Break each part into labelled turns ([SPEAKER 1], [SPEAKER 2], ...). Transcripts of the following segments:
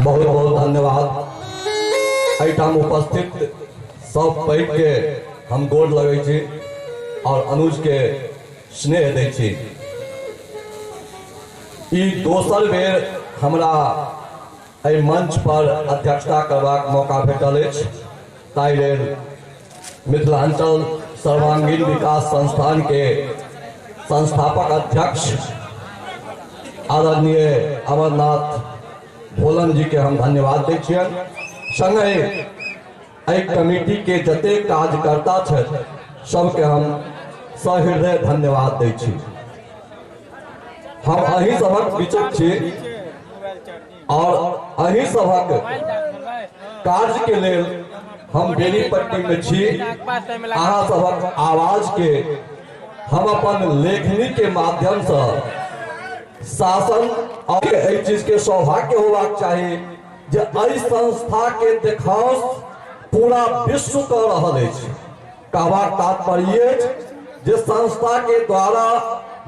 [SPEAKER 1] बहुत बहुत धन्यवाद। एठाम उपस्थित सब पैघ के हम गोर लगै छी और अनुज के स्नेह दै छी। ई दोसर बेर हमरा एहि मंच पर अध्यक्षता करबाक मौका भेटल अछि, ताहि लेल मिथिलांचल सर्वांगीण विकास संस्थान के संस्थापक अध्यक्ष आदरणीय अमरनाथ भोलन जी के हम धन्यवाद दै छियन। संगे एहि कमेटी के जते कार्यकर्ता छथि सबके हम सहृदय धन्यवाद दै छी। हम अही सबक बीचक छी और अही सबक कार्य के लेल हम बेनीपट्टी में छी। अहाँ सबक आवाज के हम अपन लेखनी के माध्यम से शासन और एहि चीज के सौभाग्य होबाक चाहिए जे एहि संस्था के देखांस पूरा विश्व कर रहल अछि। कहबाक तात्पर्य अछि जे संस्था के द्वारा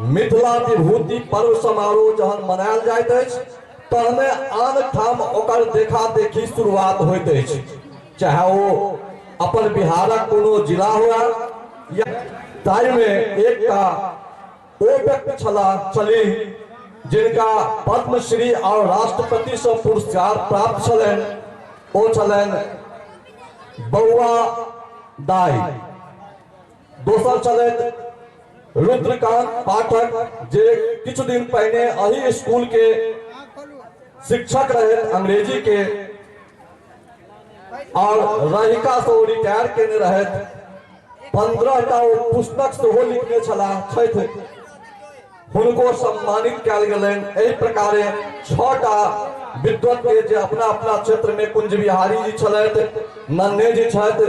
[SPEAKER 1] मिथिला विभूति पर्व समारोह जहन मनायल जाइत अछि तहने आन ठाम ओकर देखा देखी शुरुआत होइत अछि, चाहे वो अपन बिहारक कोनो जिला हुआ या ताहि में एकटा ओ व्यक्ति चली जिनका पद्मश्री और राष्ट्रपति से पुरस्कार प्राप्त छलनि, ओ छलनि बउआ दाई। दोसर छलथि रुद्रकांत पाठक जे किछु दिन पहिने अही स्कूल के शिक्षक रहे अंग्रेजी के और रहिका से ओ रिटायर केने रहे। 15टा पुस्तक सेहो लिखने छथि, हुनको सम्मानित कयल गेलनि। एहि प्रकारे 6टा विद्वत के जे अपना अपना क्षेत्र में कुंज बिहारी जी छलथि, नन्हे जी छथि,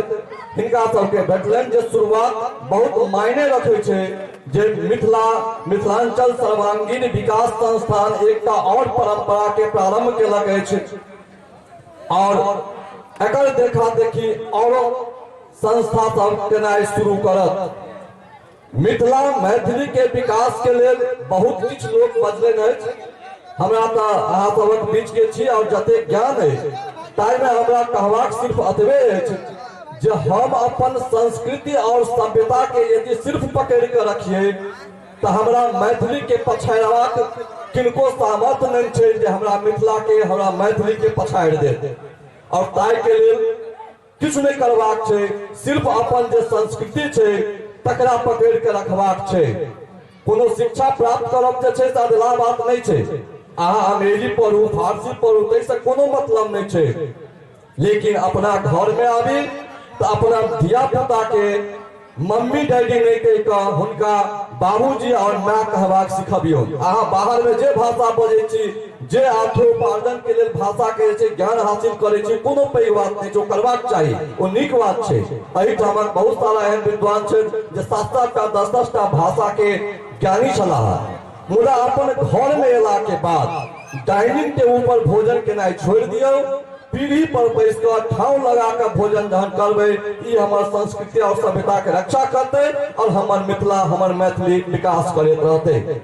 [SPEAKER 1] हिनका सबके भेटलनि जे शुरुआत बहुत मायने रखै छै जे मिथिलांचल सर्वांगीण विकास संस्थान एकटा और परंपरा के प्रारंभ केलक अछि और एकर देखा देखी और संस्था सब केनाइ शुरू करत। मिथिला मैथिली के विकास के लिए बहुत किछ लोग बजले अछि। हमरा तो अहाँ सबक बीच के छी और जते ज्ञान है ताहि में हमरा कहबाक सिर्फ अतबे अछि जे हम अपन संस्कृति और सभ्यता के यदि सिर्फ पकड़ के रखिए तो हमरा मैथिली के पछाड़बाक किनको सामर्थ्य नहीं छै जे हमरा मिथिला के हमरा मैथिली के पछाड़ दे। और ताहि के लिए किछु नहीं करबाक छै, सिर्फ अपन जे संस्कृति छै तकरा पकड़ के रखबाक छै। कोनो शिक्षा प्राप्त करब जे छै अधला बात नहीं छै, अहाँ अंग्रेजी पढ़ू फारसी पढ़ू तैसे कोनो मतलब नहीं छै, लेकिन अपना घर में आबी तो अपना धिया पुता के मम्मी डैडी नहीं कह के हुनका बाबूजी और माँ कहबाक सिखबियौ। अहाँ बाहर में जे भाषा बजै छी, जे अर्थोपार्जन के लिए भाषा के ज्ञान हासिल करे छी, कोनो पैघ बात नहीं, जो करबाक चाहिए वो नीक बात छै। एहि ठामक बहुत सारा एहन विद्वान छै जे 7-7टा 10-10टा भाषा के ज्ञानी छलाह, मुदा अपन घर में एला के बाद डाइनिंग टेबल पर भोजन केनाइ छोड़ दियौ, पीढ़ी पर बैस कर ठाव लगा कर भोजन जहन करबे ई हमर संस्कृति और सभ्यता के रक्षा करते और हमर मिथिला हमर मैथिली विकास करैत रहते।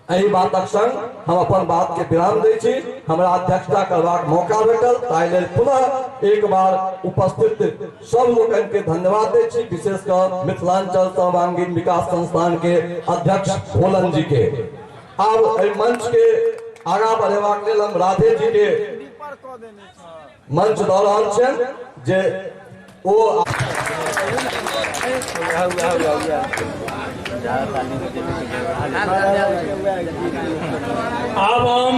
[SPEAKER 1] एहि बातक संग हम अपन बात के विराम दै छी। हमरा अध्यक्षता करबाक मौका भेटल ताहि लेल पुनः एक बार उपस्थित सब लोकन के धन्यवाद दै छी, विशेषकर मिथिलांचल सर्वांगीण विकास संस्थान के अध्यक्ष भोलन जी के। आब एहि मंच के आगा बढ़ेबाक लेल हम राधे जी के मंच दऽ रहल छियनि जे ओ
[SPEAKER 2] अब हम